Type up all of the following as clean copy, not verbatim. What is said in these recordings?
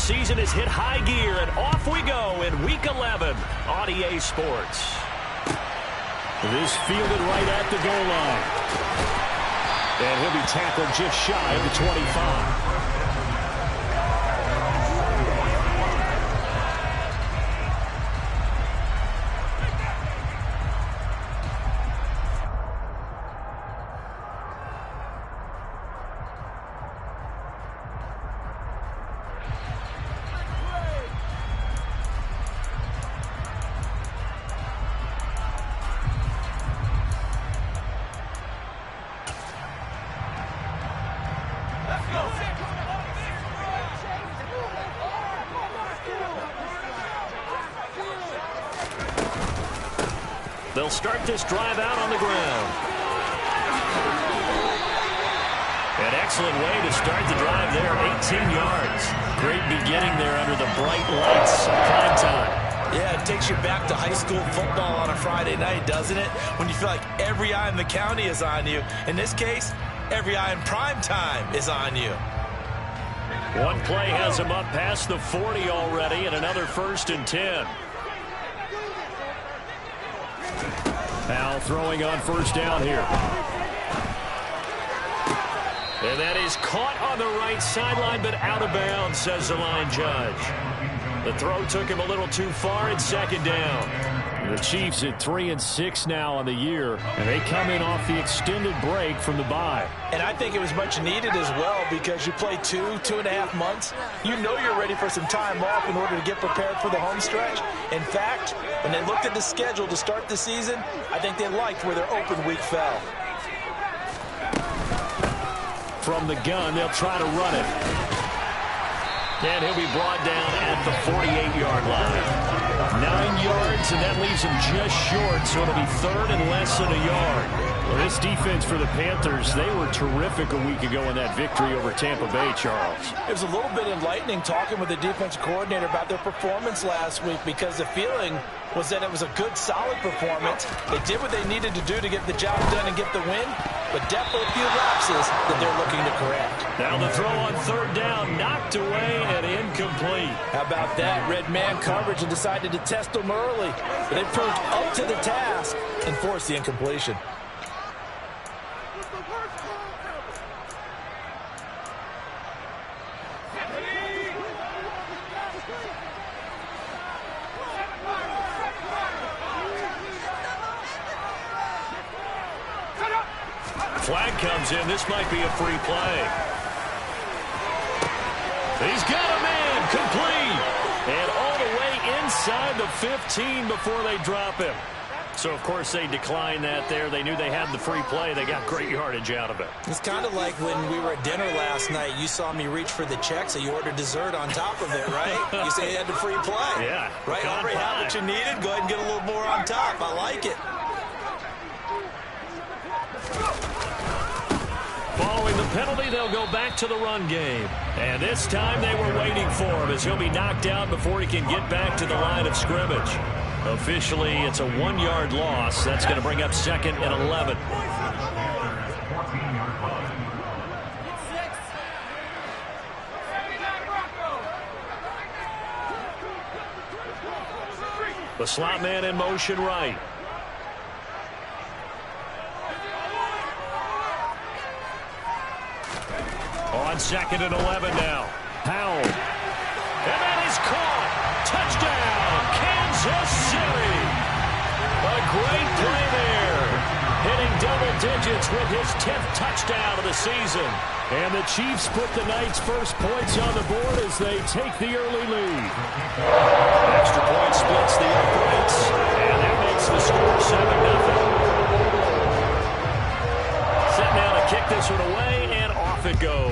season has hit high gear, and off we go in Week 11 on EA Sports. This fielded right at the goal line. And he'll be tackled just shy of the 25. They'll start this drive out on the ground. An excellent way to start the drive there, 18 yards. Great beginning there under the bright lights of prime time. Yeah, it takes you back to high school football on a Friday night, doesn't it? When you feel like every eye in the county is on you. In this case, every eye in prime time is on you. One play has him up past the 40 already, and another 1st and 10. Now throwing on 1st down here. And that is caught on the right sideline, but out of bounds, says the line judge. The throw took him a little too far at 2nd down. The Chiefs at 3-6 now on the year, and they come in off the extended break from the bye. And I think it was much needed as well, because you play 2.5 months. You know you're ready for some time off in order to get prepared for the home stretch. In fact, when they looked at the schedule to start the season, I think they liked where their open week fell. From the gun, they'll try to run it. And he'll be brought down at the 48-yard line. 9 yards, and that leaves him just short, so it'll be 3rd and less than a yard. Well, this defense for the Panthers, they were terrific a week ago in that victory over Tampa Bay, Charles. It was a little bit enlightening talking with the defensive coordinator about their performance last week, because the feeling was that it was a good, solid performance. They did what they needed to do to get the job done and get the win, but definitely a few lapses that they're looking to correct. Now the throw on 3rd down, knocked away and incomplete. How about that? Red man coverage and decided to test them early, but they proved up to the task and forced the incompletion. Flag comes in. This might be a free play. He's got a man complete. And all the way inside the 15 before they drop him. So, of course, they declined that there. They knew they had the free play. They got great yardage out of it. It's kind of like when we were at dinner last night. You saw me reach for the check, so you ordered dessert on top of it, right? You say you had the free play. Yeah. Right? Already had what you needed. Go ahead and get a little more on top. I like it. Following the penalty, they'll go back to the run game. And this time they were waiting for him, as he'll be knocked out before he can get back to the line of scrimmage. Officially, it's a 1-yard loss. That's going to bring up 2nd and 11. The slot man in motion right. On 2nd and 11 now. Powell. And that is caught. Touchdown, Kansas City. A great play there. Hitting double digits with his 10th touchdown of the season. And the Chiefs put the night's first points on the board as they take the early lead. Extra point splits the uprights. And that makes the score 7-0. Set now to kick this one away, and off it goes.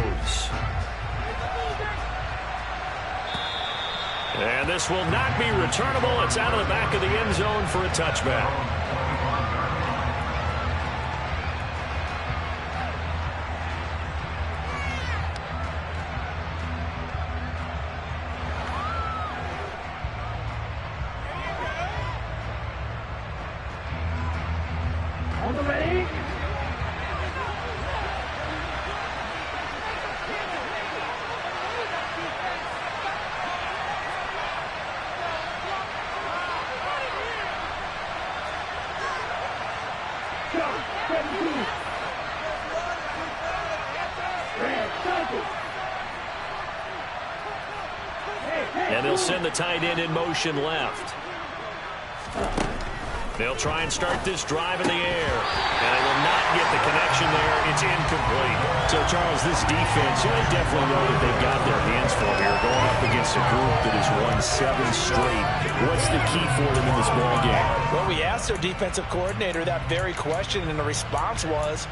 And this will not be returnable. It's out of the back of the end zone for a touchback. And they'll send the tight end in motion left. They'll try and start this drive in the air. And they will not get the connection there. It's incomplete. So, Charles, this defense, they definitely know that they've got their hands full here, going up against a group that has won 7 straight. What's the key for them in this ballgame? Well, we asked their defensive coordinator that very question, and the response was,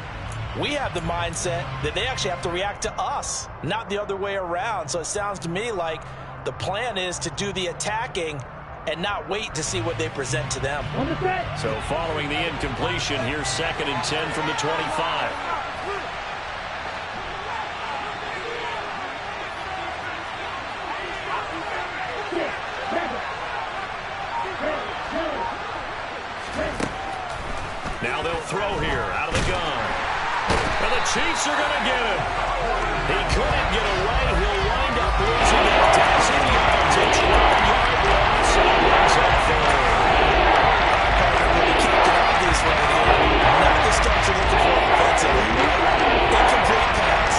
we have the mindset that they actually have to react to us, not the other way around. So it sounds to me like the plan is to do the attacking and not wait to see what they present to them. So following the incompletion, here's 2nd and 10 from the 25. Now they'll throw here out of the gun. And the Chiefs are going to get him. He couldn't get away. He'll wind up losing it. 10 yards, a 12-yard loss, and brings up 3rd. We can't get obvious right here. Not the stuff you're looking for offensively. Incomplete pass.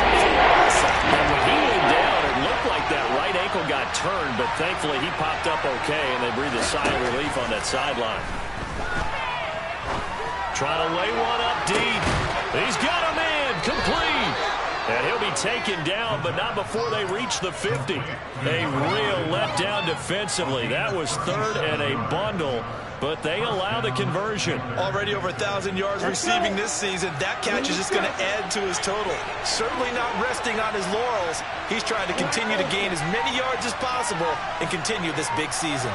And when he went down, it looked like that right ankle got turned, but thankfully he popped up okay, and they breathed a sigh of relief on that sideline. Trying to lay one up deep. He's got him in. Complete. And he'll be taken down, but not before they reach the 50. A real letdown defensively. That was 3rd and a bundle, but they allow the conversion. Already over 1,000 yards receiving this season. That catch is just going to add to his total. Certainly not resting on his laurels. He's trying to continue to gain as many yards as possible and continue this big season.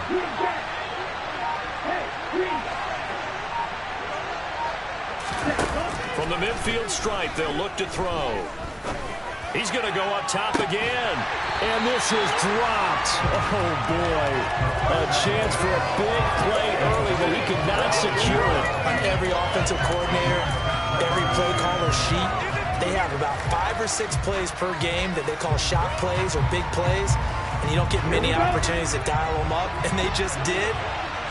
From the midfield stripe, they'll look to throw. He's going to go up top again. And this is dropped. Oh, boy. A chance for a big play early, but he could not secure it. On every offensive coordinator, every play caller sheet, they have about 5 or 6 plays per game that they call shot plays or big plays, and you don't get many opportunities to dial them up, and they just did,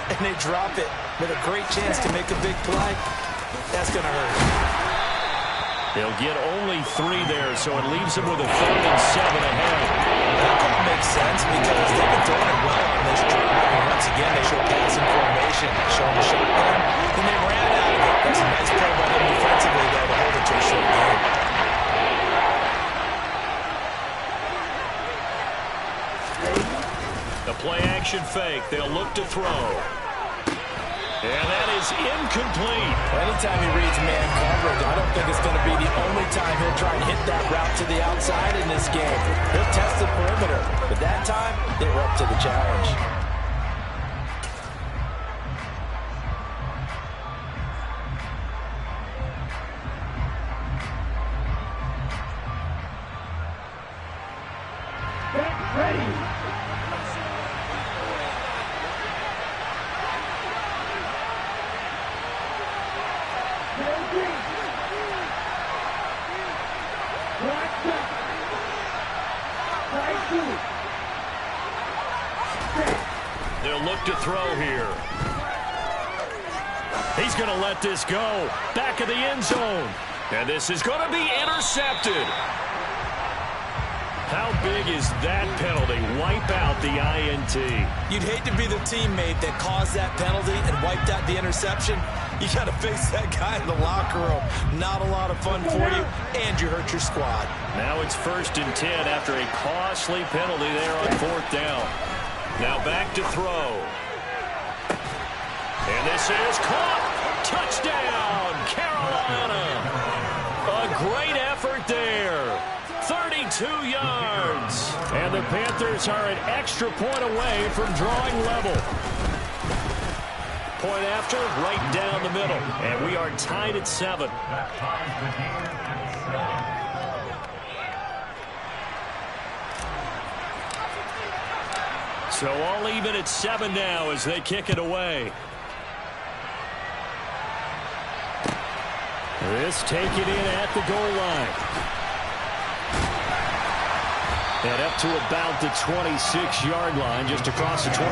and they drop it with a great chance to make a big play. That's going to hurt. They'll get only 3 there, so it leaves them with a 3rd and 7 ahead. That call makes sense because they've been throwing it well on this drive. And once again, they show passing formation, showing the shotgun, and they ran out of it. That's a nice play by them defensively, though, to hold it to a short game. The play-action fake. They'll look to throw. And that is incomplete. Anytime he reads man coverage, I don't think it's going to be the only time he'll try and hit that route to the outside in this game. He'll test the perimeter, but that time, they were up to the challenge. They'll look to throw here. He's going to let this go. Back of the end zone. And this is going to be intercepted. How big is that penalty? Wipe out the INT. You'd hate to be the teammate that caused that penalty and wiped out the interception. You got to face that guy in the locker room. Not a lot of fun for you, and you hurt your squad. Now it's 1st and 10 after a costly penalty there on 4th down. Now back to throw. And this is caught. Touchdown, Carolina. A great effort there. 32 yards. And the Panthers are an extra point away from drawing level. Point after, right down the middle. And we are tied at 7. So all even at 7 now as they kick it away. This take it in at the goal line. And up to about the 26-yard line, just across the 25.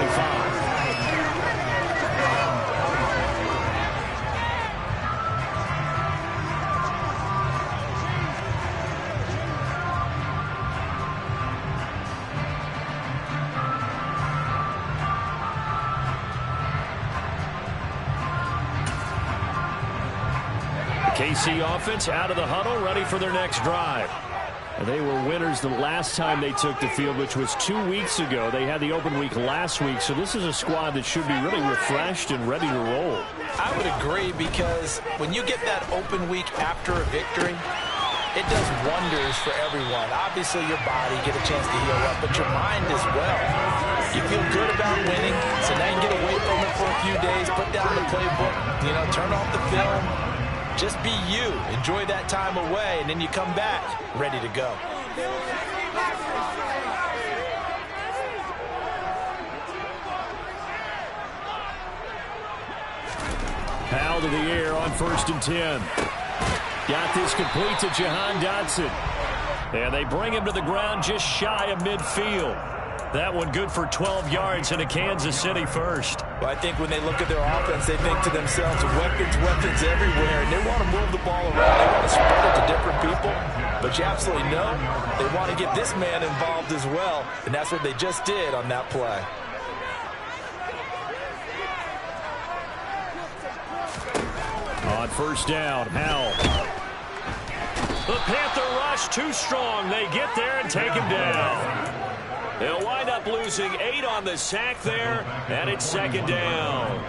KC offense out of the huddle, ready for their next drive. They were winners the last time they took the field, which was 2 weeks ago. They had the open week last week, so this is a squad that should be really refreshed and ready to roll. I would agree, because when you get that open week after a victory, it does wonders for everyone. Obviously, your body get a chance to heal up, but your mind as well. You feel good about winning, so now you get away from it for a few days, put down the playbook, turn off the film. Just be you. Enjoy that time away, and then you come back ready to go. Powell to the air on 1st and 10. Got this complete to Jahan Dotson. And they bring him to the ground just shy of midfield. That one good for 12 yards and a Kansas City first. Well, I think when they look at their offense, they think to themselves, weapons, weapons everywhere, and they want to move the ball around. They want to spread it to different people. But you absolutely know they want to get this man involved as well, and that's what they just did on that play. On 1st down, Howell. The Panther rush too strong. They get there and take him down. They'll wind up losing 8 on the sack there, and it's 2nd down.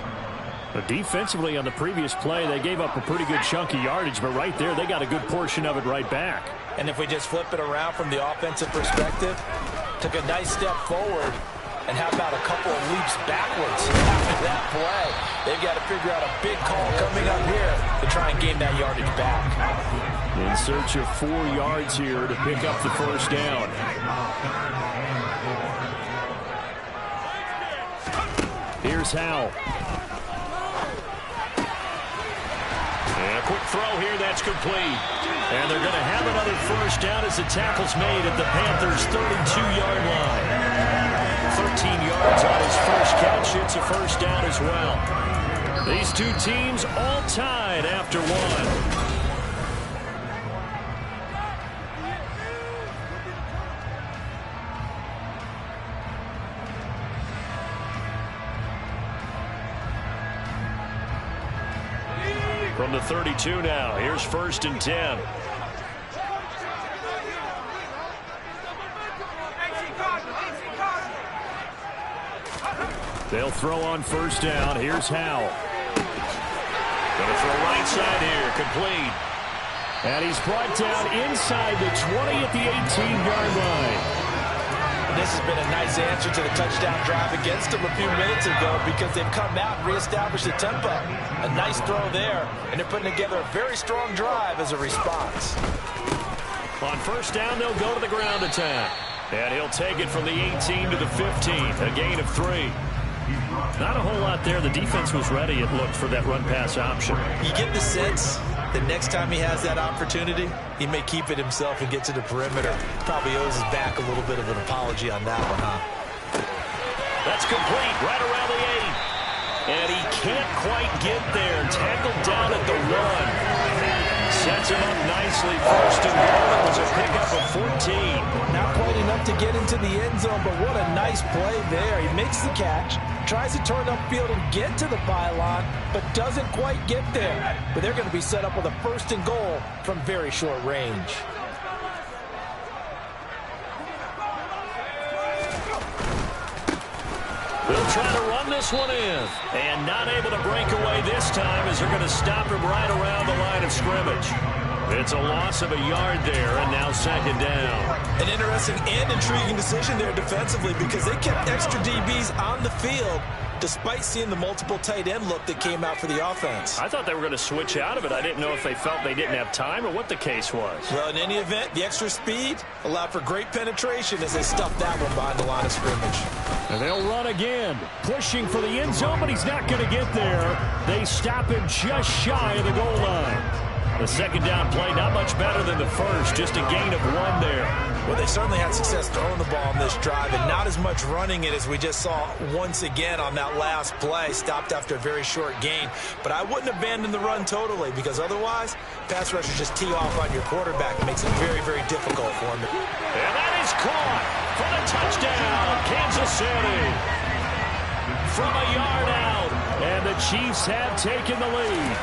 But defensively on the previous play, they gave up a pretty good chunk of yardage, but right there, they got a good portion of it right back. And if we just flip it around from the offensive perspective, took a nice step forward, and how about a couple of leaps backwards after that play? They've got to figure out a big call coming up here to try and gain that yardage back. In search of 4 yards here to pick up the 1st down. Here's Howell. And a quick throw here, that's complete. And they're going to have another 1st down as the tackle's made at the Panthers' 32-yard line. 13 yards on his first catch. It's a 1st down as well. These two teams all tied after one. From the 32 now, here's 1st and 10. They'll throw on 1st down. Here's Howell. Going to throw right side here, complete. And he's brought down inside the 20 at the 18-yard line. This has been a nice answer to the touchdown drive against them a few minutes ago, because they've come out and reestablished the tempo. A nice throw there, and they're putting together a very strong drive as a response. On 1st down, they'll go to the ground attack. And he'll take it from the 18 to the 15, a gain of 3. Not a whole lot there. The defense was ready, it looked, for that run-pass option. You get the sense that next time he has that opportunity, he may keep it himself and get to the perimeter. Probably owes his back a little bit of an apology on that one, huh? That's complete, right around the 8. And he can't quite get there. Tackled down at the 1. Sets him up nicely. 1st and goal. It was a pickup of 14. Not quite enough to get into the end zone, but what a nice play there. He makes the catch, tries to turn upfield and get to the pylon, but doesn't quite get there. But they're going to be set up with a 1st and goal from very short range. They'll try to run this one in. And not able to break away this time, as they're going to stop him right around the line of scrimmage. It's a loss of a yard there, and now 2nd down. An interesting and intriguing decision there defensively, because they kept extra DBs on the field despite seeing the multiple tight end look that came out for the offense. I thought they were going to switch out of it. I didn't know if they felt they didn't have time or what the case was. Well, in any event, the extra speed allowed for great penetration as they stuffed that one behind the line of scrimmage. And they'll run again, pushing for the end zone, but he's not going to get there. They stop him just shy of the goal line. The 2nd down play, not much better than the first, just a gain of 1 there. Well, they certainly had success throwing the ball on this drive, and not as much running it as we just saw once again on that last play, stopped after a very short gain. But I wouldn't abandon the run totally, because otherwise, pass rushers just tee off on your quarterback. It makes it very, very difficult for him. And that is caught for the touchdown, Kansas City. From a yard out, and the Chiefs have taken the lead.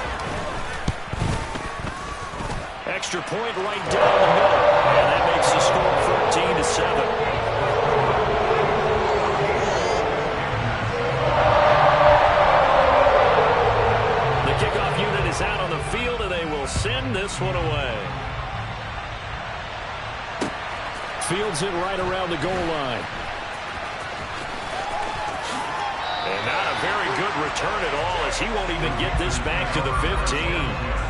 Extra point right down the middle. And that makes the score 14-7. Is out on the field, and they will send this one away. Fields it right around the goal line. And not a very good return at all, as he won't even get this back to the 15.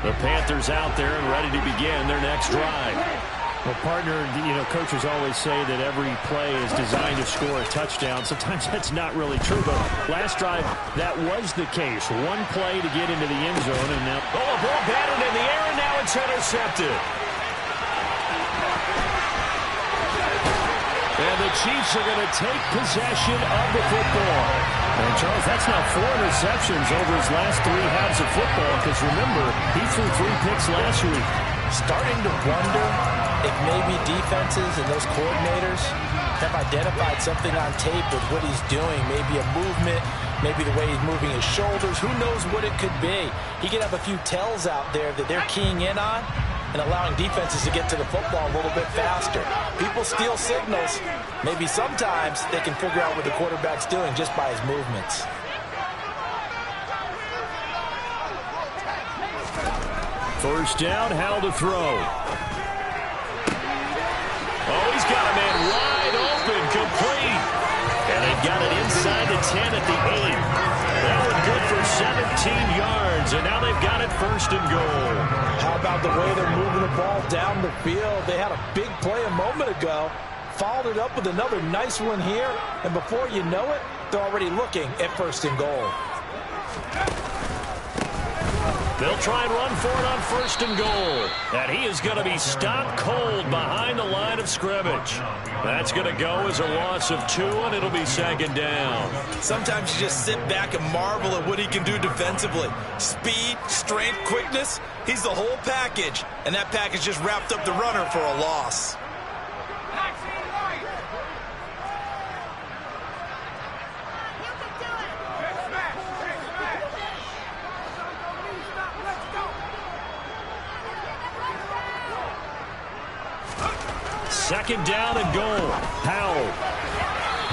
The Panthers out there and ready to begin their next drive. Well, partner, coaches always say that every play is designed to score a touchdown. Sometimes that's not really true, but last drive, that was the case. One play to get into the end zone, and now... Oh, a ball batted in the air, and now it's intercepted. And the Chiefs are going to take possession of the football. And, Charles, that's now 4 interceptions over his last 3 halves of football, because, remember, he threw 3 picks last week. Starting to wonder if maybe defenses and those coordinators have identified something on tape with what he's doing. Maybe a movement, maybe the way he's moving his shoulders. Who knows what it could be? He could have a few tells out there that they're keying in on and allowing defenses to get to the football a little bit faster. People steal signals. Maybe sometimes they can figure out what the quarterback's doing just by his movements. First down, Howell to throw. Oh, he's got a man wide open, complete. And they've got it inside the 10 at the 8. That one good for 17 yards, and now they've got it first and goal. How about the way they're moving the ball down the field? They had a big play a moment ago, followed it up with another nice one here, and before you know it, they're already looking at first and goal. They'll try and run for it on first and goal. And he is going to be stopped cold behind the line of scrimmage. That's going to go as a loss of 2, and it'll be second down. Sometimes you just sit back and marvel at what he can do defensively. Speed, strength, quickness, he's the whole package. And that package just wrapped up the runner for a loss. Second down and goal. Howell.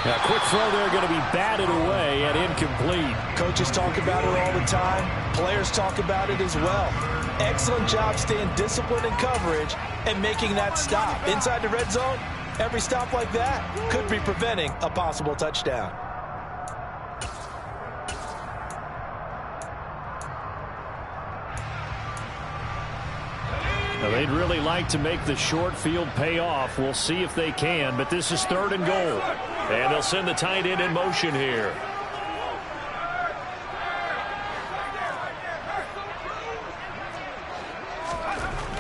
Now, quick throw there, going to be batted away and incomplete. Coaches talk about it all the time. Players talk about it as well. Excellent job staying disciplined in coverage and making that stop. Inside the red zone, every stop like that could be preventing a possible touchdown. Now, they'd really like to make the short field pay off. We'll see if they can, but this is third and goal. And they'll send the tight end in motion here.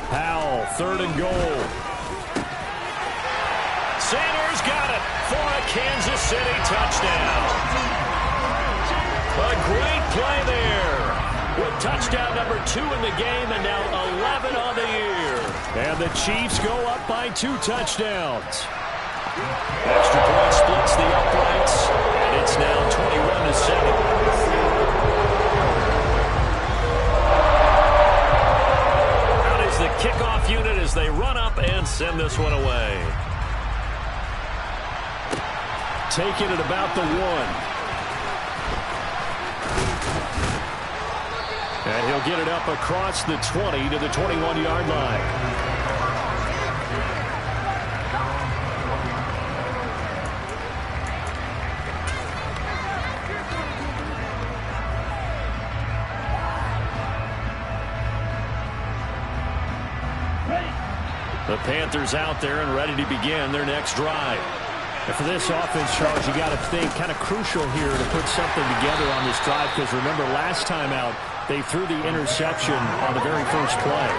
Howell, third and goal. Sanders got it for a Kansas City touchdown. A great play there. With touchdown number 2 in the game and now 11 on the year. And the Chiefs go up by 2 touchdowns. Extra point splits the uprights, and it's now 21-7. Out is the kickoff unit as they run up and send this one away. Take it at about the 1. And he'll get it up across the 20 to the 21-yard line. The Panthers out there and ready to begin their next drive. And for this offense, Charles, you got to think kind of crucial here to put something together on this drive, because remember last time out they threw the interception on the very first play.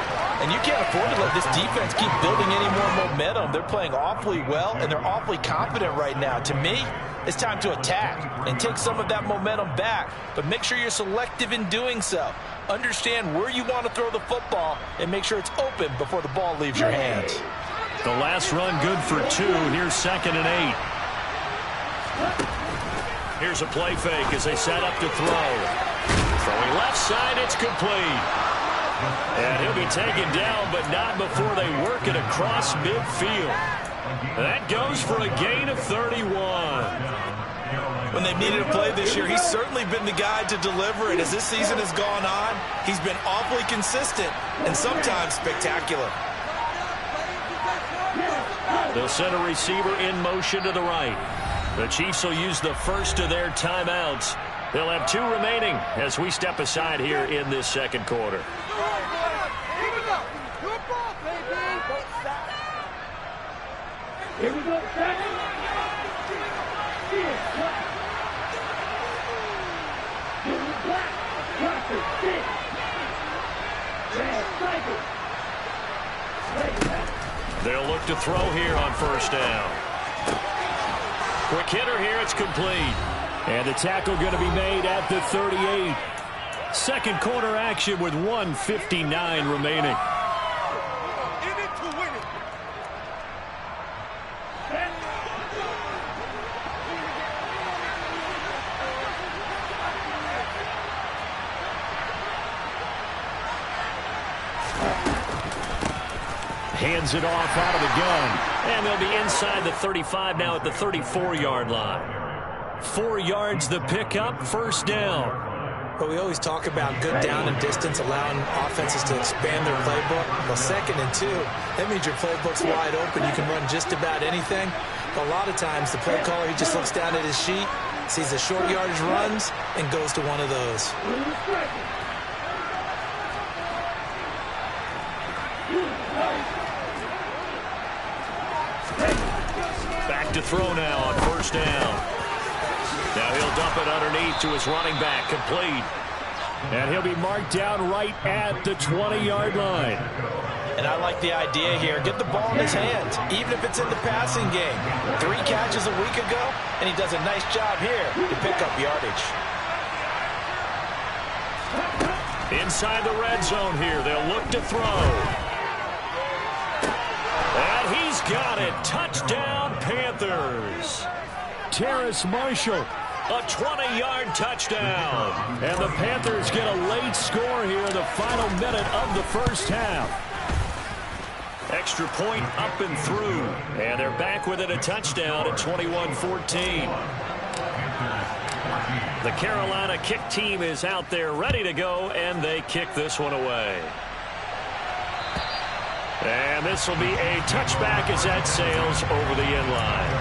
And you can't afford to let this defense keep building any more momentum. They're playing awfully well, and they're awfully confident right now. To me, it's time to attack and take some of that momentum back. But make sure you're selective in doing so. Understand where you want to throw the football and make sure it's open before the ball leaves your hands. The last run good for 2. Here's 2nd and 8. Here's a play fake as they set up to throw. Throwing left side, it's complete. And he'll be taken down, but not before they work it across midfield. That goes for a gain of 31. When they've needed a play this year, he's certainly been the guy to deliver it. As this season has gone on, he's been awfully consistent and sometimes spectacular. They'll send a receiver in motion to the right. The Chiefs will use the first of their timeouts. They'll have 2 remaining as we step aside here in this second quarter. Here we go. They'll look to throw here on first down. Quick hitter here, it's complete. And the tackle going to be made at the 38. Second quarter action with 1:59 remaining. Hands it off out of the gun. And they'll be inside the 35 now at the 34-yard line. 4 yards the pickup, first down. But we always talk about good down and distance, allowing offenses to expand their playbook. Well, 2nd and 2, that means your playbook's wide open. You can run just about anything. But a lot of times, the play caller, he just looks down at his sheet, sees the short yardage runs, and goes to one of those. Back to throw now on first down. Now he'll dump it underneath to his running back, complete. And he'll be marked down right at the 20-yard line. And I like the idea here. Get the ball in his hands, even if it's in the passing game. 3 catches a week ago, and he does a nice job here to pick up yardage. Inside the red zone here, they'll look to throw. And he's got it. Touchdown, Panthers. Terrace Marshall, a 20-yard touchdown. And the Panthers get a late score here in the final minute of the first half. Extra point up and through. And they're back within a touchdown at 21-14. The Carolina kick team is out there ready to go, and they kick this one away. And this will be a touchback as that sails over the end line.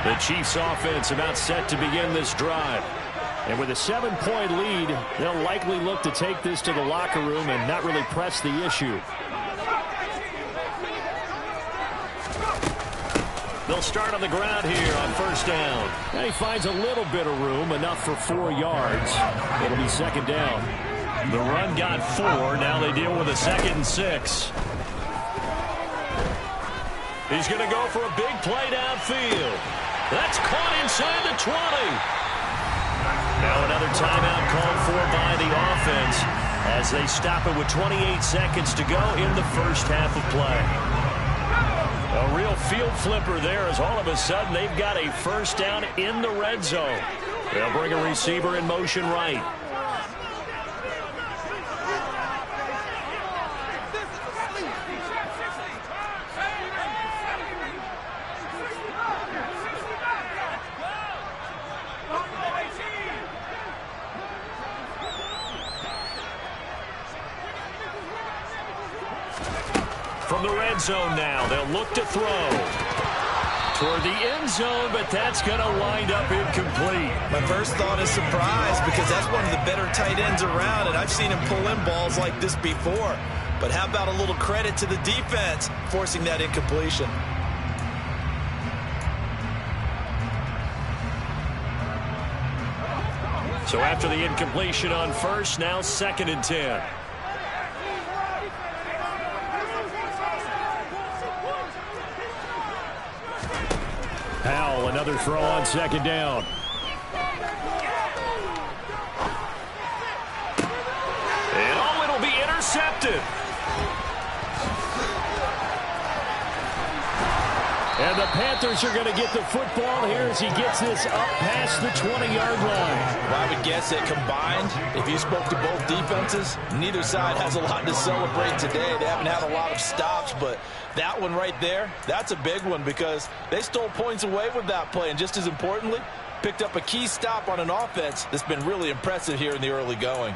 The Chiefs offense about set to begin this drive. And with a 7-point lead, they'll likely look to take this to the locker room and not really press the issue. They'll start on the ground here on first down. And he finds a little bit of room, enough for 4 yards. It'll be second down. The run got 4. Now they deal with a 2nd and 6. He's going to go for a big play downfield. That's caught inside the 20. Now another timeout called for by the offense as they stop it with 28 seconds to go in the first half of play. A real field flipper there as all of a sudden they've got a first down in the red zone. They'll bring a receiver in motion right. their end zone now. They'll look to throw toward the end zone, but that's going to wind up incomplete. My first thought is surprise, because that's one of the better tight ends around, and I've seen him pull in balls like this before. But how about a little credit to the defense forcing that incompletion? So after the incompletion on first, now 2nd and 10. Howell, another throw on 2nd down. And oh, it'll be intercepted. And the Panthers are going to get the football here as he gets this up past the 20-yard line. Well, I would guess that combined, if you spoke to both defenses, neither side has a lot to celebrate today. They haven't had a lot of stops, but that one right there, that's a big one because they stole points away with that play. And just as importantly, picked up a key stop on an offense that's been really impressive here in the early going.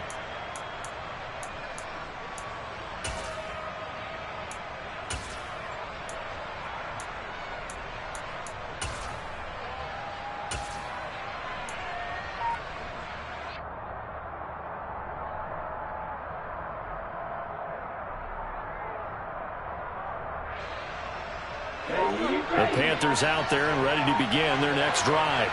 The Panthers out there and ready to begin their next drive.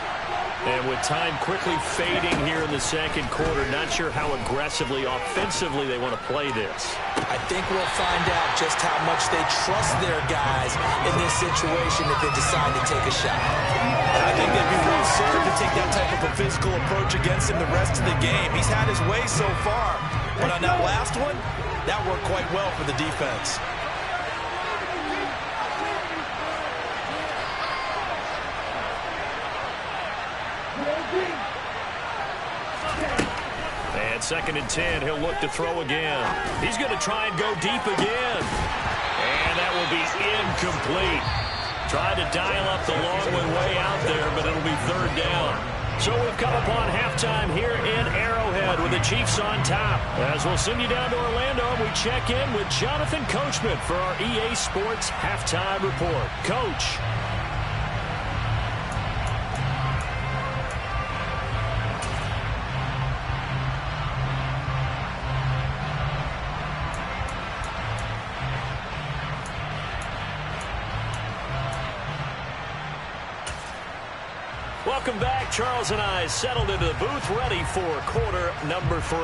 And with time quickly fading here in the 2nd quarter, not sure how aggressively, offensively they want to play this. I think we'll find out just how much they trust their guys in this situation if they decide to take a shot. And I think they'd be well served to take that type of a physical approach against him the rest of the game. He's had his way so far, but on that last one, that worked quite well for the defense. And 2nd and 10, he'll look to throw again. He's going to try and go deep again. And that will be incomplete. Tried to dial up the long one way out there, but it'll be 3rd down. So we've come upon halftime here in Arrowhead with the Chiefs on top. As we'll send you down to Orlando, we check in with Jonathan Coachman for our EA Sports Halftime Report. Coach. Welcome back. Charles and I settled into the booth, ready for quarter number 3.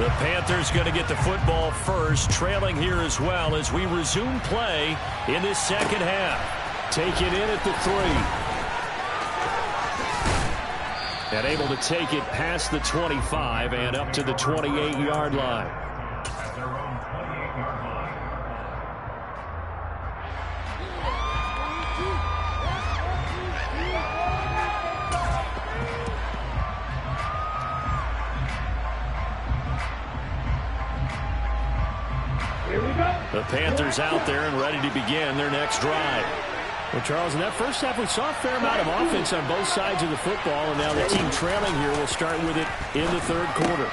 The Panthers going to get the football first, trailing here as well as we resume play in this 2nd half. Take it in at the 3. And able to take it past the 25 and up to the 28-yard line. The Panthers out there and ready to begin their next drive. Well, Charles, in that first half, we saw a fair amount of offense on both sides of the football, and now the team trailing here will start with it in the 3rd quarter.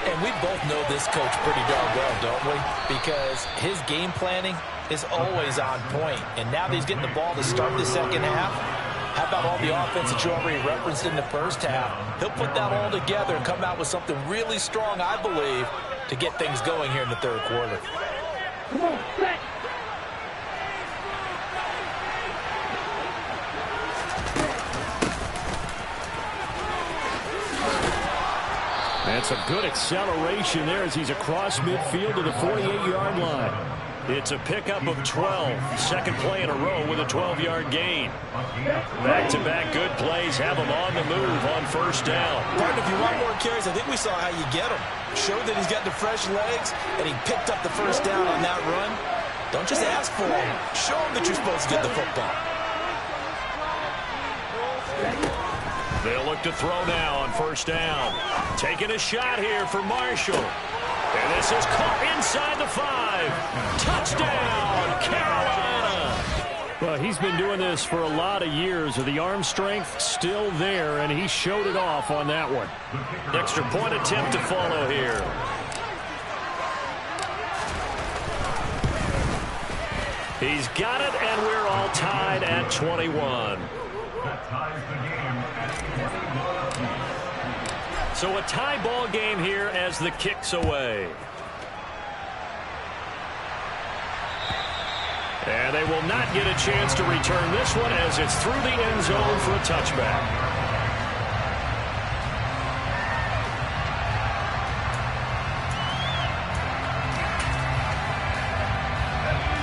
And we both know this coach pretty darn well, don't we? Because his game planning is always on point. And now that he's getting the ball to start the 2nd half, how about all the offense that you already referenced in the first half? He'll put that all together and come out with something really strong, I believe, to get things going here in the 3rd quarter. Come on, set. That's a good acceleration there as he's across midfield to the 48-yard line. It's a pickup of 12. 2nd play in a row with a 12-yard gain. Back-to-back good plays have him on the move on 1st down. Partner, if you want more carries, I think we saw how you get them. Showed that he's got the fresh legs, and he picked up the 1st down on that run. Don't just ask for him. Show him that you're supposed to get the football. They'll look to throw now on 1st down. Taking a shot here for Marshall. And this is caught inside the 5. Touchdown, Carolina. Well, he's been doing this for a lot of years. The arm strength still there, and he showed it off on that one. Extra point attempt to follow here. He's got it, and we're all tied at 21. So a tie ball game here as the kick's away. And they will not get a chance to return this one as it's through the end zone for a touchback.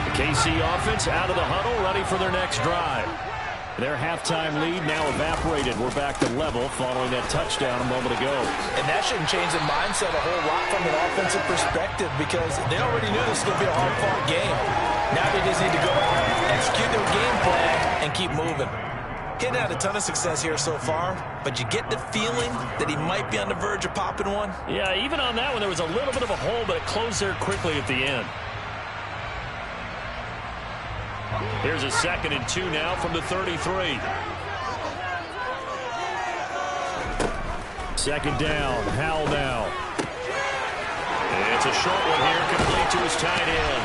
The KC offense out of the huddle, ready for their next drive. Their halftime lead now evaporated. We're back to level following that touchdown a moment ago. And that shouldn't change the mindset a whole lot from an offensive perspective because they already knew this was going to be a hard-fought game. Now they just need to go out, execute their game plan, and keep moving. He's had a ton of success here so far, but you get the feeling that he might be on the verge of popping one. Yeah, even on that one, there was a little bit of a hole, but it closed there quickly at the end. Here's a 2nd and 2 now from the 33. 2nd down. Howell now. It's a short one here, complete to his tight end.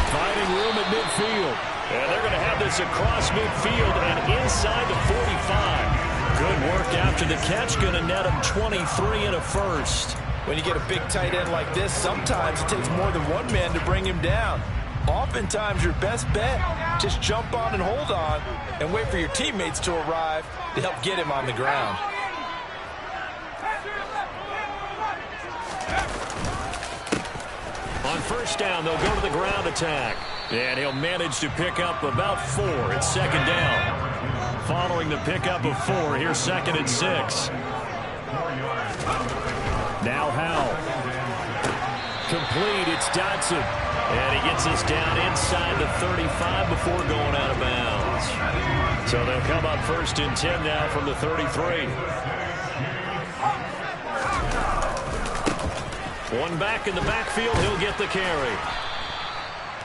Finding room at midfield. And they're going to have this across midfield and inside the 45. Good work after the catch. Going to net him 23 and a first. When you get a big tight end like this, sometimes it takes more than one man to bring him down. Oftentimes, your best bet, just jump on and hold on and wait for your teammates to arrive to help get him on the ground. On 1st down, they'll go to the ground attack. And he'll manage to pick up about 4. It's 2nd down. Following the pickup of 4, here's 2nd and 6. Now Howell. Complete, it's Dodson. And he gets us down inside the 35 before going out of bounds. So they'll come up 1st and 10 now from the 33. One back in the backfield, he'll get the carry.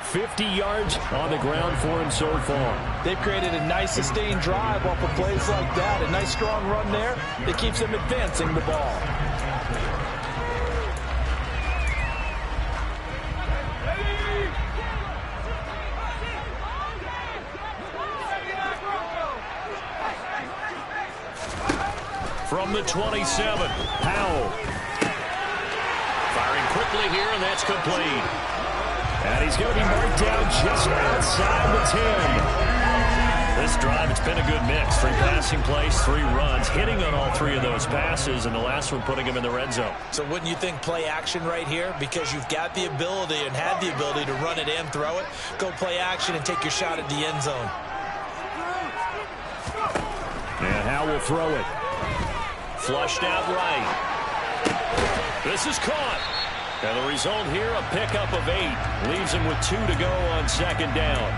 50 yards on the ground for him so far. They've created a nice sustained drive off of plays like that. A nice strong run there that keeps them advancing the ball. From the 27, Howell. Firing quickly here, and that's complete. And he's going to be marked down just outside the 10. This drive, it's been a good mix. 3 passing plays, 3 runs, hitting on all 3 of those passes, and the last one putting him in the red zone. So wouldn't you think play action right here? Because you've got the ability and had the ability to run it and throw it. Go play action and take your shot at the end zone. And Howell will throw it. Flushed out right. This is caught. And the result here, a pickup of 8. Leaves him with 2 to go on 2nd down.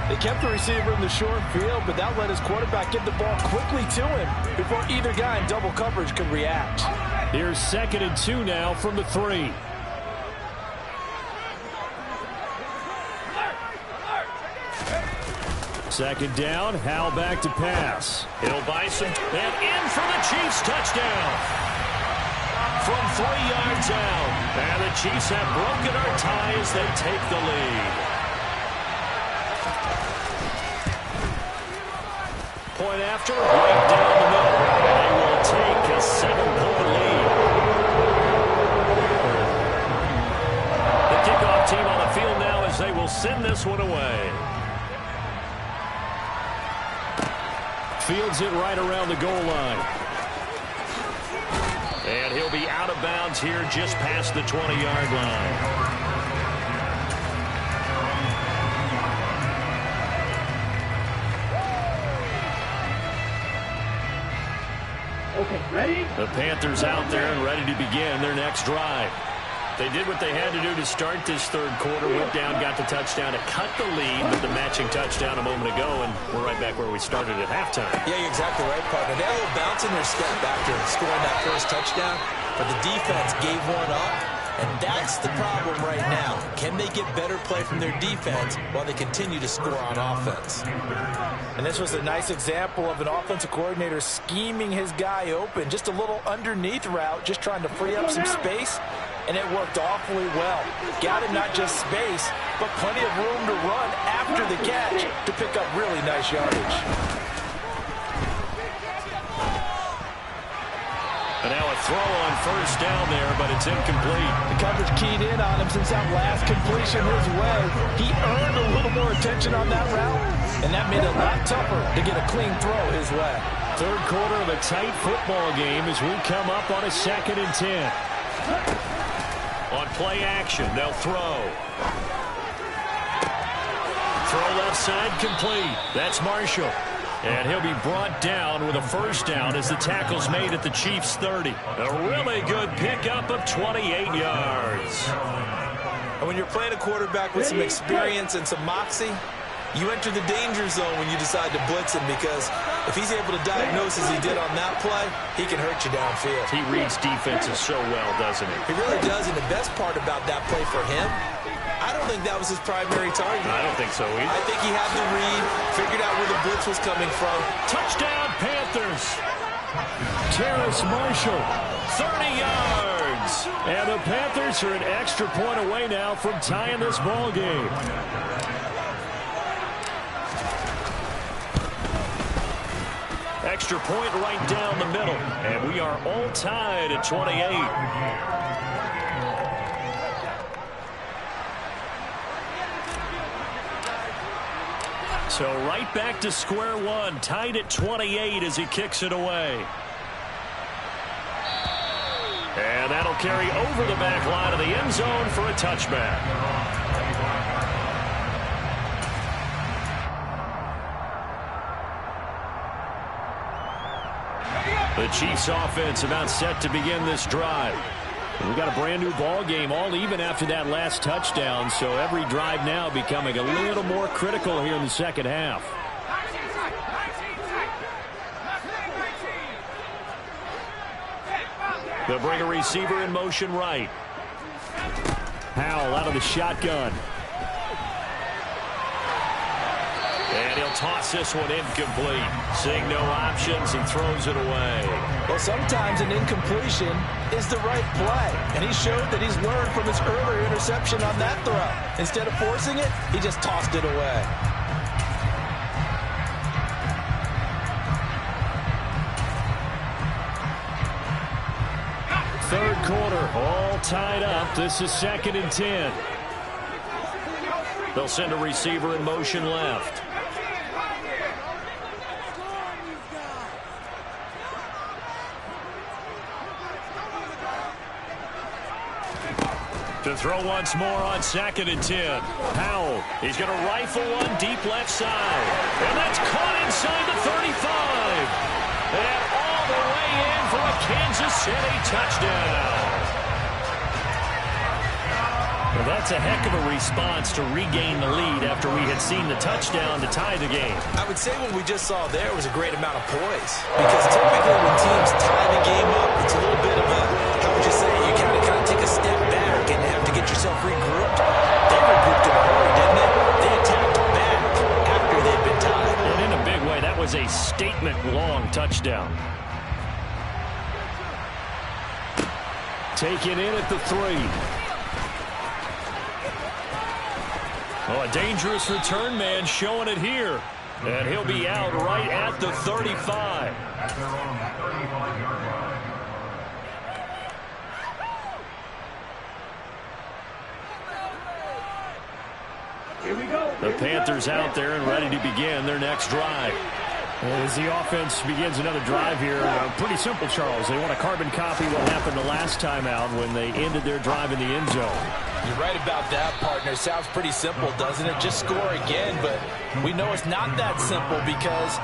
They kept the receiver in the short field, but that let his quarterback get the ball quickly to him before either guy in double coverage could react. Here's 2nd and 2 now from the 3. Second down, Howell back to pass. He'll buy some, and in for the Chiefs touchdown. From 3 yards out. And the Chiefs have broken our tie as they take the lead. Point after, right down the middle. They will take a 7-point lead. The kickoff team on the field now as they will send this one away. Fields it right around the goal line. And he'll be out of bounds here just past the 20-yard line. Okay, ready? The Panthers out there and ready to begin their next drive. They did what they had to do to start this 3rd quarter. Went down, got the touchdown to cut the lead with the matching touchdown a moment ago, and we're right back where we started at halftime. Yeah, you're exactly right, partner. They had a little bounce in their step after scoring that first touchdown, but the defense gave one up And that's the problem right now. Can they get better play from their defense while they continue to score on offense? And this was a nice example of an offensive coordinator scheming his guy open. Just a little underneath route, just trying to free up some space. And it worked awfully well. Got him not just space, but plenty of room to run after the catch to pick up really nice yardage. And now a throw on first down there, but it's incomplete. The coverage keyed in on him since that last completion his way. He earned a little more attention on that route, and that made it a lot tougher to get a clean throw his way. Third quarter of a tight football game as we come up on a 2nd and 10. On play action, they'll throw. Throw left side complete. That's Marshall. And he'll be brought down with a first down as the tackle's made at the Chiefs' 30. A really good pickup of 28 yards. And when you're playing a quarterback with some experience and some moxie, you enter the danger zone when you decide to blitz him, because if he's able to diagnose as he did on that play, he can hurt you downfield. He reads defenses so well, doesn't he? He really does, and the best part about that play for him, I don't think that was his primary target. I don't think so either. I think he had the read, figured out where the blitz was coming from. Touchdown, Panthers. Terrace Marshall. 30 yards. And the Panthers are an extra point away now from tying this ball game. Extra point right down the middle. And we are all tied at 28. So right back to square one, tied at 28 as he kicks it away. And that'll carry over the back line of the end zone for a touchback. The Chiefs offense about set to begin this drive. We got a brand new ball game, all even after that last touchdown, so every drive now becoming a little more critical here in the second half. They'll bring a receiver in motion right. Howell out of the shotgun. And he'll toss this one incomplete. Seeing no options, he throws it away. Well, sometimes an incompletion is the right play, and he showed that he's learned from his earlier interception on that throw. Instead of forcing it, he just tossed it away. Third quarter, all tied up. This is 2nd and 10. They'll send a receiver in motion left. To throw once more on 2nd and 10. Howell, he's going to rifle one deep left side. And that's caught inside the 35. And all the way in for a Kansas City touchdown. Well, that's a heck of a response to regain the lead after we had seen the touchdown to tie the game. I would say what we just saw there was a great amount of poise, because typically when teams tie the game up, it's a little bit of a, how would you say, you kind of take a step back and have to get yourself regrouped. They regrouped in a hurry, didn't they? They attacked back after they'd been tied. And in a big way, that was a statement-long touchdown. Taken in at the 3. Oh, a dangerous return man showing it here. And he'll be out right at the 35. The Panthers out there and ready to begin their next drive. As the offense begins another drive here, pretty simple, Charles. They want to carbon copy what happened the last time out when they ended their drive in the end zone. You're right about that, partner. Sounds pretty simple, doesn't it? Just score again, but we know it's not that simple because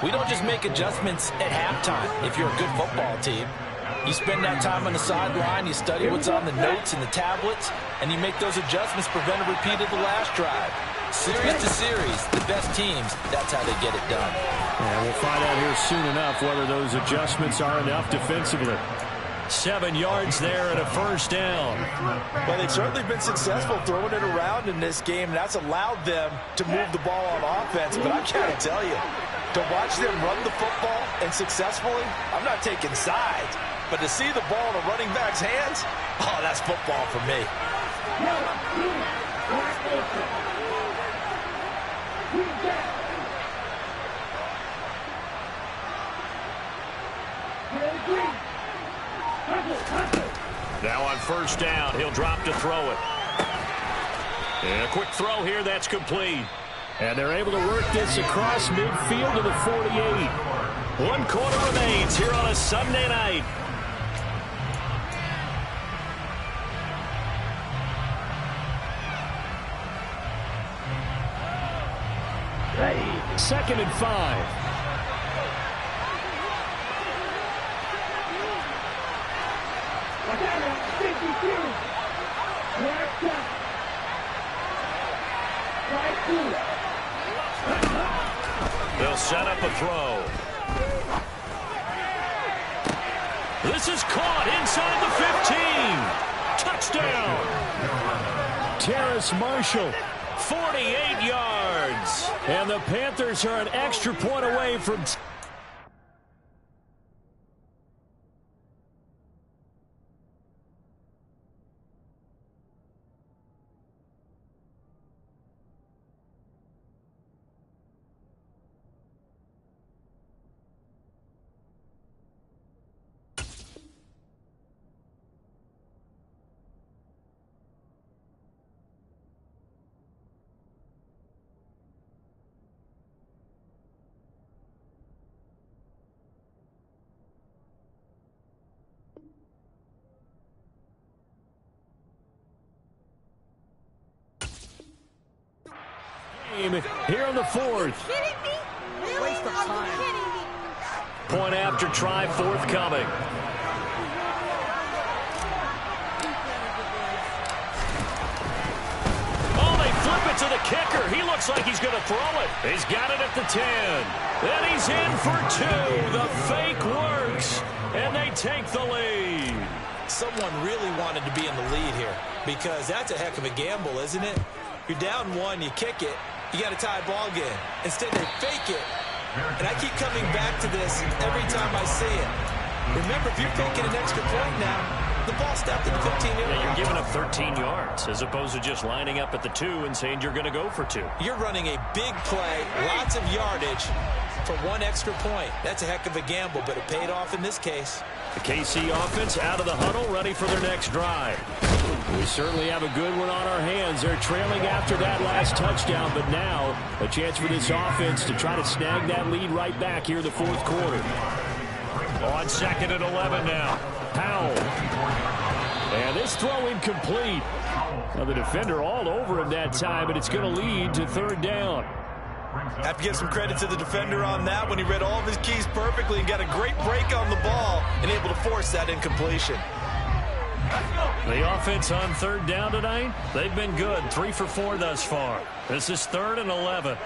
we don't just make adjustments at halftime if you're a good football team. You spend that time on the sideline, you study what's on the notes and the tablets, and you make those adjustments, prevent a repeat of the last drive. Series to series, the best teams, that's how they get it done. And we'll find out here soon enough whether those adjustments are enough defensively. 7 yards there and a first down. Well, they've certainly been successful throwing it around in this game, and that's allowed them to move the ball on offense. But I gotta tell you, to watch them run the football and successfully, I'm not taking sides, but to see the ball in a running back's hands, oh, that's football for me. Now on first down, he'll drop to throw it. And a quick throw here, that's complete. And they're able to work this across midfield to the 48. 1 quarter remains here on a Sunday night. Second and 5. They'll set up a throw. This is caught inside the 15. Touchdown. Terrace Marshall. 48 yards. And the Panthers are an extra point away from... Here on the 4th. Waste of time. Point after try forthcoming. Oh, they flip it to the kicker. He looks like he's going to throw it. He's got it at the 10. Then he's in for 2. The fake works, and they take the lead. Someone really wanted to be in the lead here because that's a heck of a gamble, isn't it? You're down 1, you kick it, you got a tie ball game. Instead, they fake it. And I keep coming back to this every time I see it. Remember, if you're faking an extra point now, the ball stopped at the 15-yard line. You're giving up 13 yards as opposed to just lining up at the 2 and saying you're going to go for 2. You're running a big play, lots of yardage for 1 extra point. That's a heck of a gamble, but it paid off in this case. The KC offense out of the huddle, ready for their next drive. We certainly have a good one on our hands. They're trailing after that last touchdown, but now a chance for this offense to try to snag that lead right back here in the 4th quarter. On 2nd and 11 now. Powell. And this throw incomplete. Now the defender all over him that time, and it's going to lead to 3rd down. Have to give some credit to the defender on that when he read all of his keys perfectly and got a great break on the ball and able to force that incompletion. The offense on 3rd down tonight, they've been good. 3 for 4 thus far. This is 3rd and 11.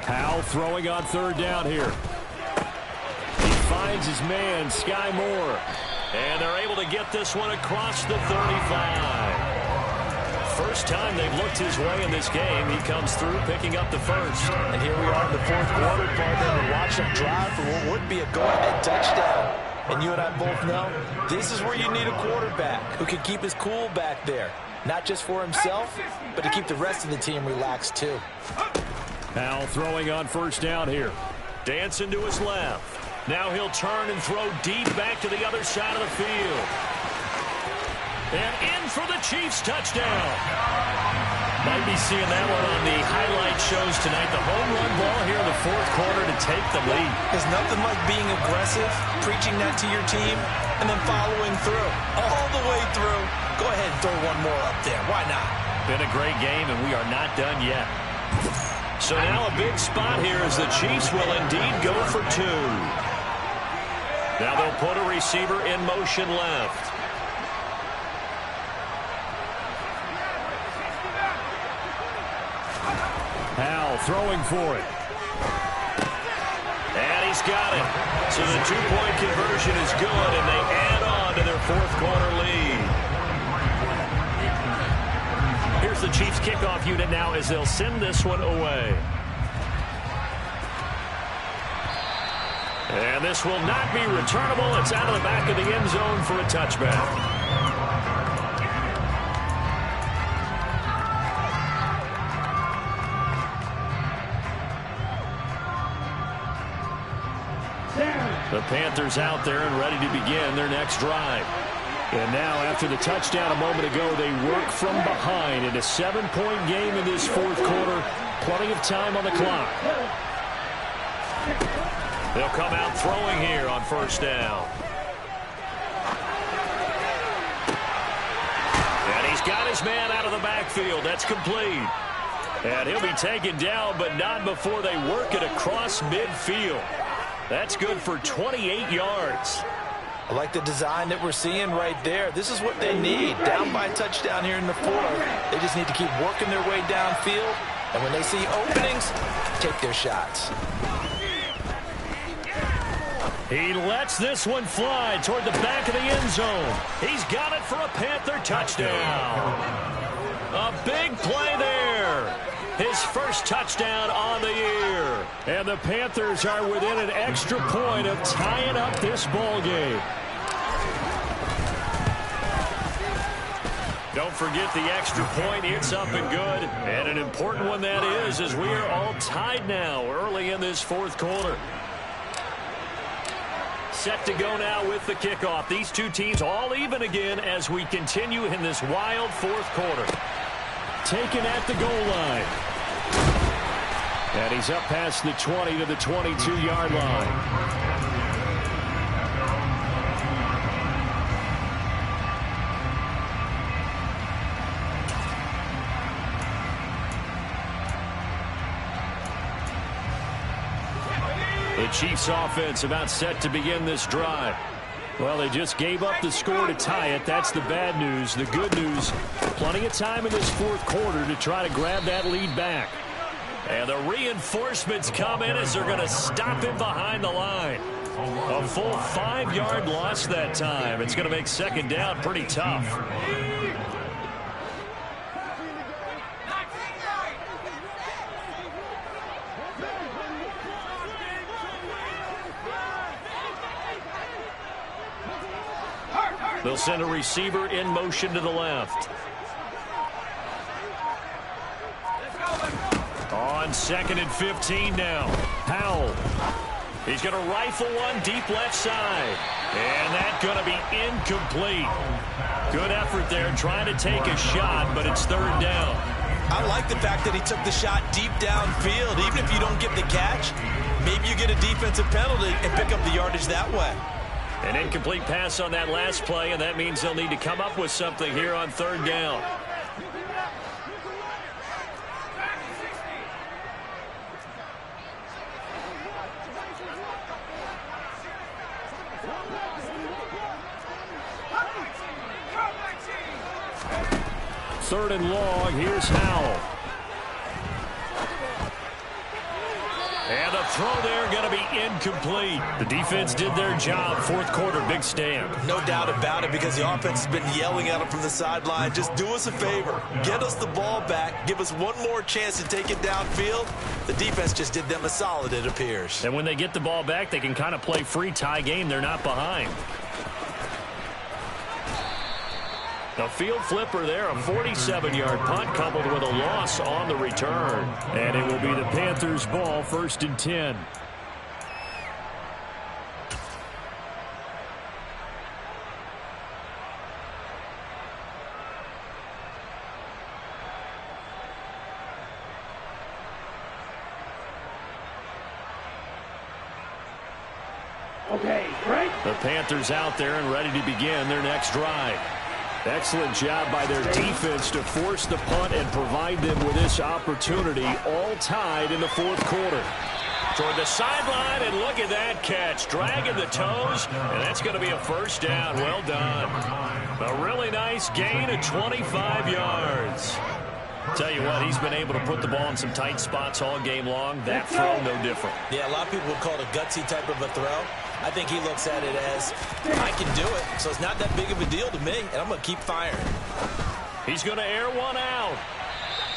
Powell throwing on 3rd down here. He finds his man, Sky Moore. And they're able to get this one across the 35. First time they've looked his way in this game. He comes through picking up the first. And here we are in the 4th quarter, partner. We're watching him drive for what would be a go-ahead touchdown. And you and I both know this is where you need a quarterback who can keep his cool back there. Not just for himself, but to keep the rest of the team relaxed too. Powell throwing on 1st down here. Dancing to his left. Now he'll turn and throw deep back to the other side of the field. And in for the Chiefs touchdown. Might be seeing that one on the highlight shows tonight. The home run ball here in the 4th quarter to take the lead. There's nothing like being aggressive, preaching that to your team, and then following through. All the way through. Go ahead and throw one more up there. Why not? Been a great game, and we are not done yet. So now a big spot here as the Chiefs will indeed go for 2. Now they'll put a receiver in motion left. Powell throwing for it. And he's got it. So the 2-point conversion is good, and they fourth quarter lead. Here's the Chiefs kickoff unit now as they'll send this one away. And this will not be returnable. It's out of the back of the end zone for a touchback. The Panthers out there and ready to begin their next drive. And now, after the touchdown a moment ago, they work from behind in a 7-point game in this fourth quarter. Plenty of time on the clock. They'll come out throwing here on first down. And he's got his man out of the backfield. That's complete. And he'll be taken down, but not before they work it across midfield. That's good for 28 yards. I like the design that we're seeing right there. This is what they need. Down by a touchdown here in the fourth. They just need to keep working their way downfield. And when they see openings, take their shots. He lets this one fly toward the back of the end zone. He's got it for a Panther touchdown. A big play there. His first touchdown on the year. And the Panthers are within an extra point of tying up this ball game. Don't forget the extra point. It's up and good. And an important one that is, as we are all tied now early in this fourth quarter. Set to go now with the kickoff. These two teams all even again as we continue in this wild fourth quarter. Taken at the goal line. And he's up past the 20 to the 22-yard line. The Chiefs offense about set to begin this drive. Well, they just gave up the score to tie it. That's the bad news. The good news, plenty of time in this fourth quarter to try to grab that lead back. And the reinforcements come in as they're going to stop him behind the line. A full 5-yard loss that time. It's going to make second down pretty tough. They'll send a receiver in motion to the left. On 2nd and 15 now. Powell. He's going to rifle one deep left side. And that's going to be incomplete. Good effort there trying to take a shot, but it's third down. I like the fact that he took the shot deep downfield. Even if you don't get the catch, maybe you get a defensive penalty and pick up the yardage that way. An incomplete pass on that last play, and that means they'll need to come up with something here on third down. Third and long, here's Howell. And the throw there going to be incomplete. The defense did their job. Fourth quarter, big stand. No doubt about it, because the offense has been yelling at them from the sideline. Just do us a favor. Get us the ball back. Give us one more chance to take it downfield. The defense just did them a solid, it appears. And when they get the ball back, they can kind of play free tie game. They're not behind. The field flipper there, a 47-yard punt coupled with a loss on the return. And it will be the Panthers' ball, 1st and 10. Okay, great. The Panthers out there and ready to begin their next drive. Excellent job by their defense to force the punt and provide them with this opportunity, all tied in the fourth quarter. Toward the sideline, and look at that catch. Dragging the toes, and that's going to be a first down. Well done. A really nice gain of 25 yards. Tell you what, he's been able to put the ball in some tight spots all game long. That throw, no different. Yeah, a lot of people would call it a gutsy type of a throw. I think he looks at it as, I can do it, so it's not that big of a deal to me, and I'm going to keep firing. He's going to air one out.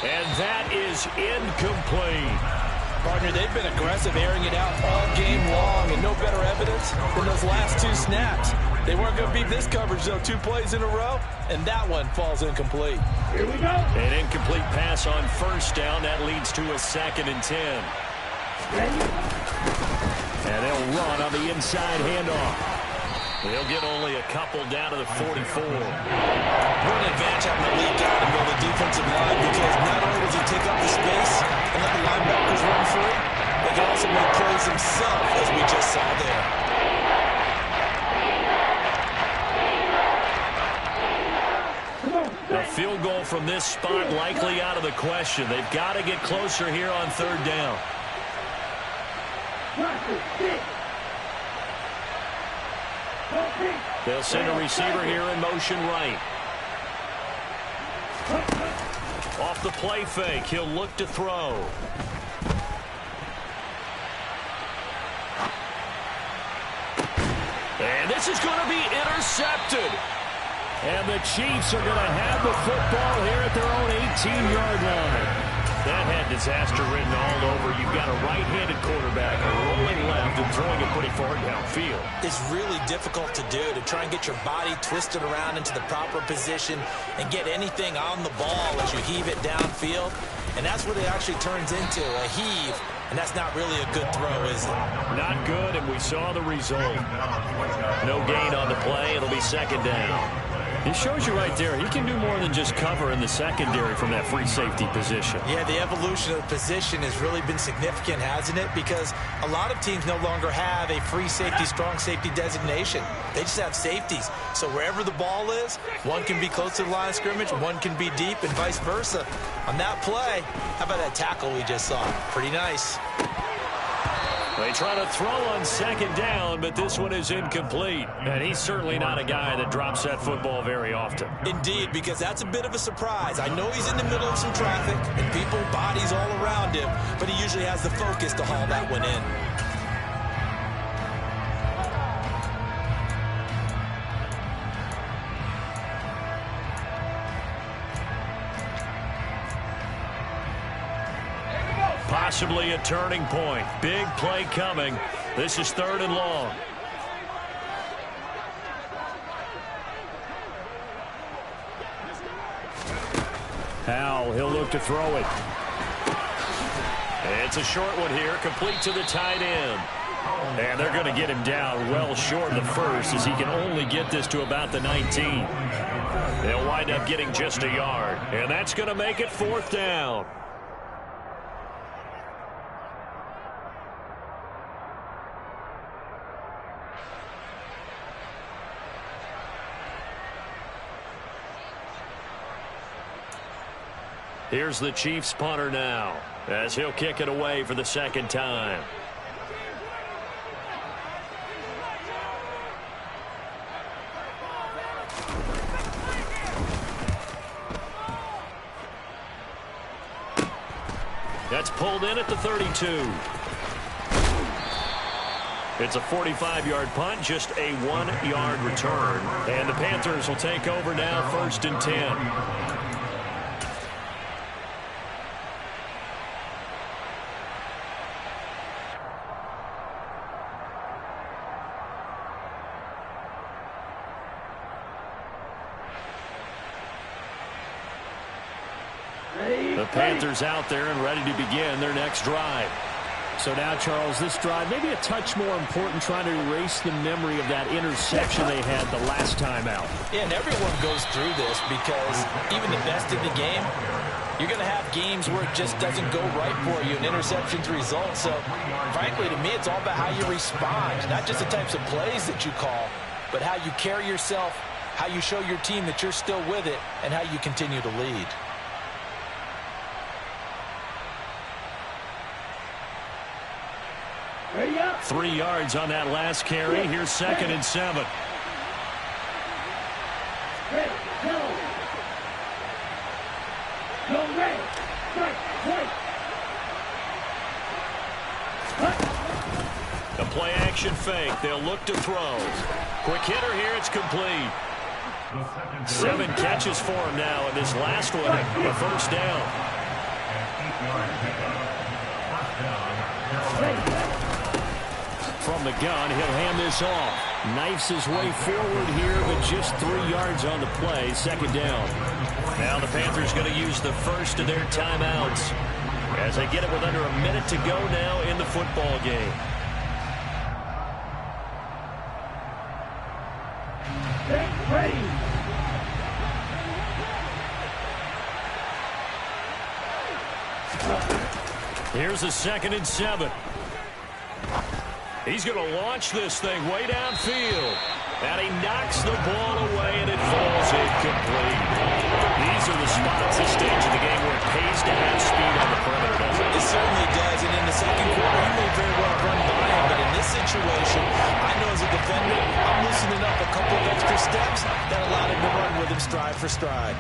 And that is incomplete. Partner, they've been aggressive, airing it out all game long, and no better evidence than those last 2 snaps. They weren't going to beat this coverage, though, 2 plays in a row, and that one falls incomplete. Here we go. An incomplete pass on first down. That leads to a 2nd and 10. Ready? And they'll run on the inside handoff. They'll get only a couple down to the 44. What an advantage having the lead guy to build a defensive line, because not only does he take up the space and let the linebackers run free, but he can also make plays himself, as we just saw there. A field goal from this spot likely out of the question. They've got to get closer here on 3rd down. They'll send a receiver here in motion right. Off the play fake, he'll look to throw. And this is going to be intercepted. And the Chiefs are going to have the football here at their own 18-yard line. That had disaster written all over. You've got a right-handed quarterback rolling left and throwing it pretty far downfield. It's really difficult to do, to try and get your body twisted around into the proper position and get anything on the ball as you heave it downfield. And that's what it actually turns into, a heave. And that's not really a good throw, is it? Not good, and we saw the result. No gain on the play. It'll be 2nd down. It shows you right there, he can do more than just cover in the secondary from that free safety position. Yeah, the evolution of the position has really been significant, hasn't it? Because a lot of teams no longer have a free safety, strong safety designation. They just have safeties. So wherever the ball is, one can be close to the line of scrimmage, one can be deep, and vice versa. On that play, how about that tackle we just saw? Pretty nice. They try to throw on 2nd down, but this one is incomplete. And he's certainly not a guy that drops that football very often. Indeed, because that's a bit of a surprise. I know he's in the middle of some traffic and people, bodies all around him, but he usually has the focus to haul that one in. Possibly a turning point. Big play coming. This is 3rd and long. Howell, he'll look to throw it. It's a short one here, complete to the tight end. And they're going to get him down well short of the first, as he can only get this to about the 19. They'll wind up getting just a yard. And that's going to make it 4th down. Here's the Chiefs punter now, as he'll kick it away for the 2nd time. That's pulled in at the 32. It's a 45-yard punt, just a 1-yard return. And the Panthers will take over now, 1st and 10. The Panthers out there and ready to begin their next drive. So now, Charles, this drive maybe a touch more important, trying to erase the memory of that interception they had the last time out. Yeah, and everyone goes through this, because even the best in the game, you're going to have games where it just doesn't go right for you, and interceptions result. So, frankly, to me, it's all about how you respond, not just the types of plays that you call, but how you carry yourself, how you show your team that you're still with it, and how you continue to lead. 3 yards on that last carry. Here's 2nd and 7. The play play-action fake. They'll look to throw. Quick hitter here. It's complete. 7 catches for him now, and this last one, a first down. From the gun, he'll hand this off. Knifes his way forward here, but just 3 yards on the play. Second down. Now the Panthers going to use the first of their timeouts as they get it with under a minute to go now in the football game. Ready. Here's a 2nd and 7. He's going to launch this thing way downfield. And he knocks the ball away, and it falls incomplete. These are the spots, this stage of the game, where it pays to have speed on the perimeter, doesn't it? It certainly does, and in the second quarter, he may very well run by him, but in this situation, I know as a defender, I'm loosening up a couple of extra steps that allowed him to run with him stride for stride.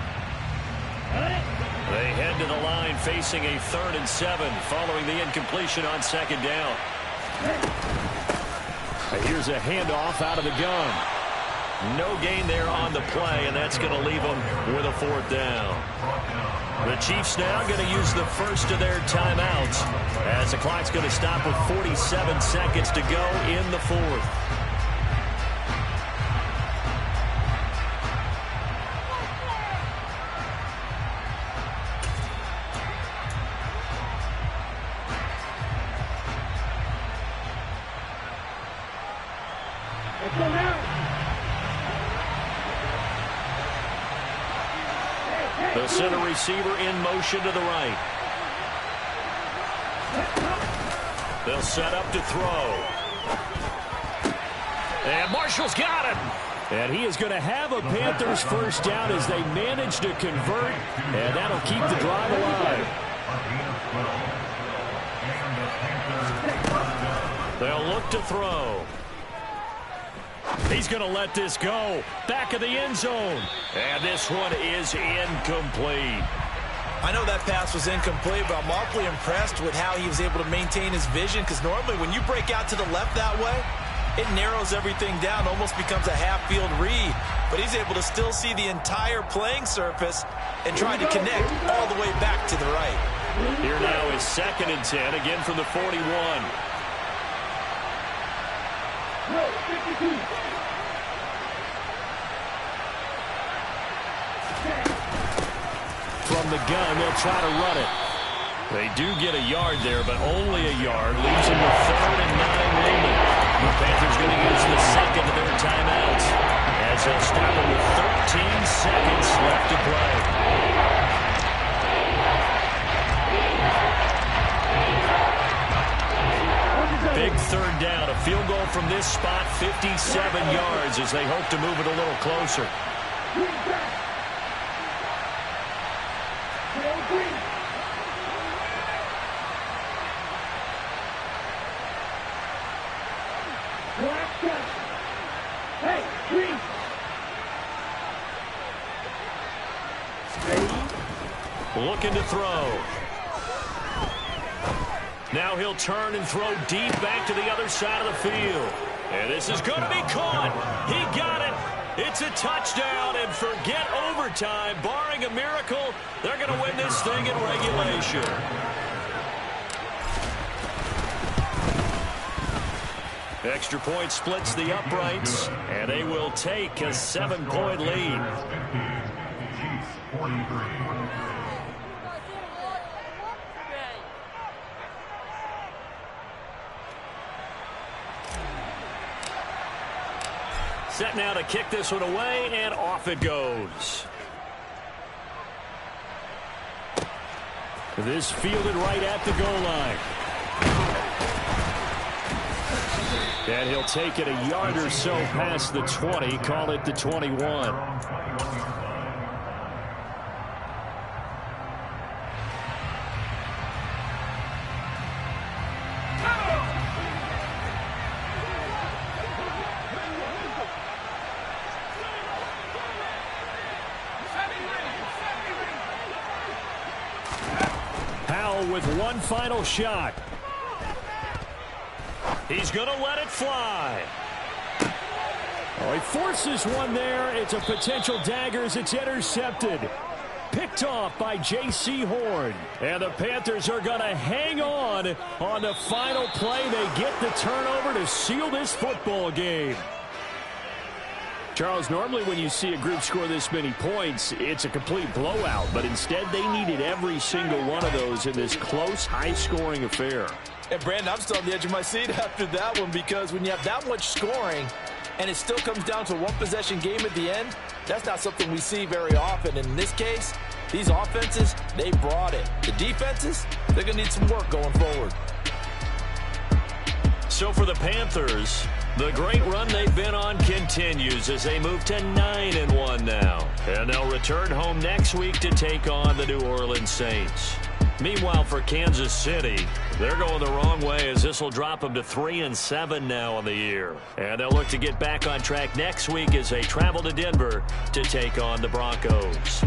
They head to the line facing a 3rd and 7 following the incompletion on 2nd down. Here's a handoff out of the gun. No gain there on the play, and that's going to leave them with a 4th down. The Chiefs now going to use the first of their timeouts as the clock's going to stop with 47 seconds to go in the 4th. Let's go now. The center receiver in motion to the right. They'll set up to throw. And Marshall's got him. And he is going to have a Panthers first down as they manage to convert, and that'll keep the drive alive. They'll look to throw. He's going to let this go. Back of the end zone. And this one is incomplete. I know that pass was incomplete, but I'm awfully impressed with how he was able to maintain his vision, because normally when you break out to the left that way, it narrows everything down, almost becomes a half-field read. But he's able to still see the entire playing surface and try to connect all the way back to the right. Here now is 2nd and 10, again from the 41. From the gun, they'll try to run it. They do get a yard there, but only a yard. Leaves them with 3rd and 9 remaining. The Panthers going to use the second of their timeouts as they'll stop it with 13 seconds left to play. Big 3rd down. A field goal from this spot, 57 yards, as they hope to move it a little closer. Looking to throw. Now he'll turn and throw deep back to the other side of the field. And this is going to be caught. He got it. It's a touchdown, and forget overtime. Barring a miracle, they're going to win this thing in regulation. Extra point splits the uprights, and they will take a 7-point lead. Set now to kick this one away, and off it goes. This fielded right at the goal line. And he'll take it a yard or so past the 20, call it the 21. With one final shot. He's going to let it fly. Oh, he forces one there. It's a potential dagger as it's intercepted. Picked off by J.C. Horn. And the Panthers are going to hang on the final play. They get the turnover to seal this football game. Charles, normally when you see a group score this many points, it's a complete blowout. But instead, they needed every single one of those in this close, high-scoring affair. And, Brandon, I'm still on the edge of my seat after that one because when you have that much scoring and it still comes down to a one-possession game at the end, that's not something we see very often. And in this case, these offenses, they brought it. The defenses, they're going to need some work going forward. So for the Panthers, the great run they've been on continues as they move to 9-1 now. And they'll return home next week to take on the New Orleans Saints. Meanwhile, for Kansas City, they're going the wrong way as this will drop them to 3-7 now on the year. And they'll look to get back on track next week as they travel to Denver to take on the Broncos.